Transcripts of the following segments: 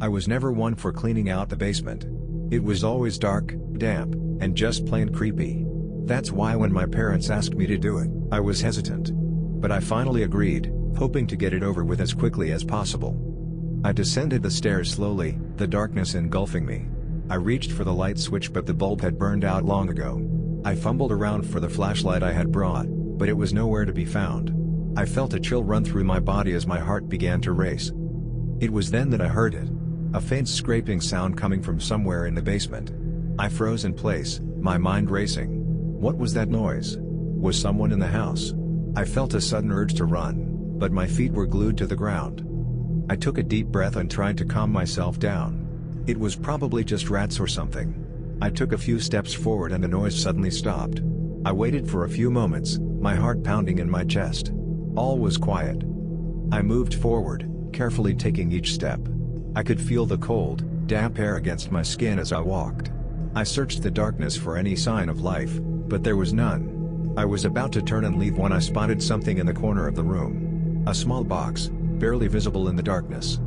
I was never one for cleaning out the basement. It was always dark, damp, and just plain creepy. That's why when my parents asked me to do it, I was hesitant. But I finally agreed, hoping to get it over with as quickly as possible. I descended the stairs slowly, the darkness engulfing me. I reached for the light switch but the bulb had burned out long ago. I fumbled around for the flashlight I had brought, but it was nowhere to be found. I felt a chill run through my body as my heart began to race. It was then that I heard it. A faint scraping sound coming from somewhere in the basement. I froze in place, my mind racing. What was that noise? Was someone in the house? I felt a sudden urge to run, but my feet were glued to the ground. I took a deep breath and tried to calm myself down. It was probably just rats or something. I took a few steps forward and the noise suddenly stopped. I waited for a few moments, my heart pounding in my chest. All was quiet. I moved forward, carefully taking each step. I could feel the cold, damp air against my skin as I walked. I searched the darkness for any sign of life, but there was none. I was about to turn and leave when I spotted something in the corner of the room. A small box, barely visible in the darkness.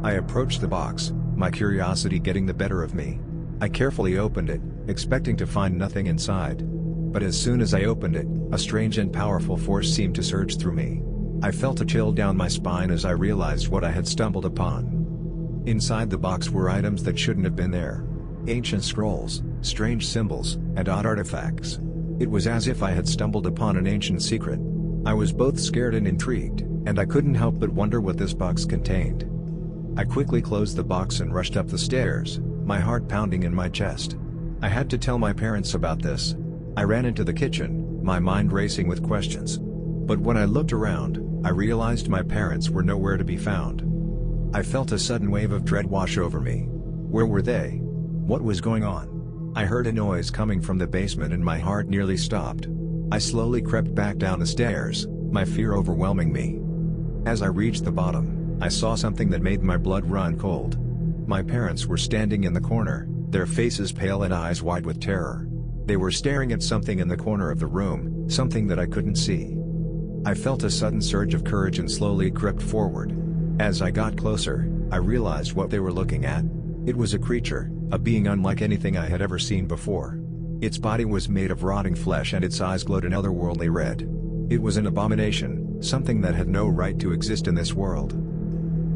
I approached the box, my curiosity getting the better of me. I carefully opened it, expecting to find nothing inside. But as soon as I opened it, a strange and powerful force seemed to surge through me. I felt a chill down my spine as I realized what I had stumbled upon. Inside the box were items that shouldn't have been there. Ancient scrolls, strange symbols, and odd artifacts. It was as if I had stumbled upon an ancient secret. I was both scared and intrigued, and I couldn't help but wonder what this box contained. I quickly closed the box and rushed up the stairs, my heart pounding in my chest. I had to tell my parents about this. I ran into the kitchen, my mind racing with questions. But when I looked around, I realized my parents were nowhere to be found. I felt a sudden wave of dread wash over me. Where were they? What was going on? I heard a noise coming from the basement and my heart nearly stopped. I slowly crept back down the stairs, my fear overwhelming me. As I reached the bottom, I saw something that made my blood run cold. My parents were standing in the corner, their faces pale and eyes wide with terror. They were staring at something in the corner of the room, something that I couldn't see. I felt a sudden surge of courage and slowly crept forward. As I got closer, I realized what they were looking at. It was a creature, a being unlike anything I had ever seen before. Its body was made of rotting flesh and its eyes glowed an otherworldly red. It was an abomination, something that had no right to exist in this world.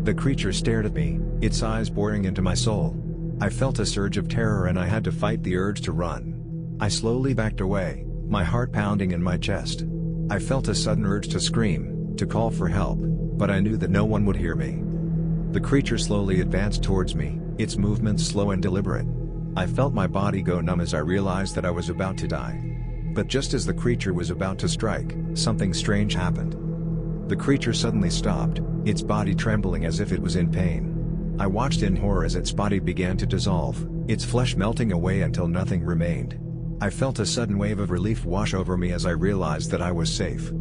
The creature stared at me, its eyes boring into my soul. I felt a surge of terror and I had to fight the urge to run. I slowly backed away, my heart pounding in my chest. I felt a sudden urge to scream, to call for help, but I knew that no one would hear me. The creature slowly advanced towards me, its movements slow and deliberate. I felt my body go numb as I realized that I was about to die. But just as the creature was about to strike, something strange happened. The creature suddenly stopped, its body trembling as if it was in pain. I watched in horror as its body began to dissolve, its flesh melting away until nothing remained. I felt a sudden wave of relief wash over me as I realized that I was safe.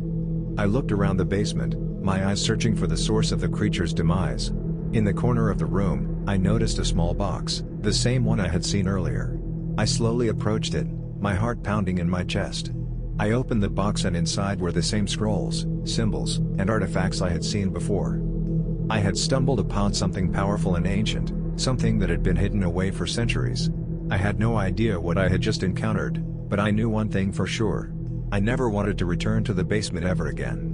I looked around the basement, my eyes searching for the source of the creature's demise. In the corner of the room, I noticed a small box, the same one I had seen earlier. I slowly approached it, my heart pounding in my chest. I opened the box and inside were the same scrolls, symbols, and artifacts I had seen before. I had stumbled upon something powerful and ancient, something that had been hidden away for centuries. I had no idea what I had just encountered, but I knew one thing for sure. I never wanted to return to the basement ever again.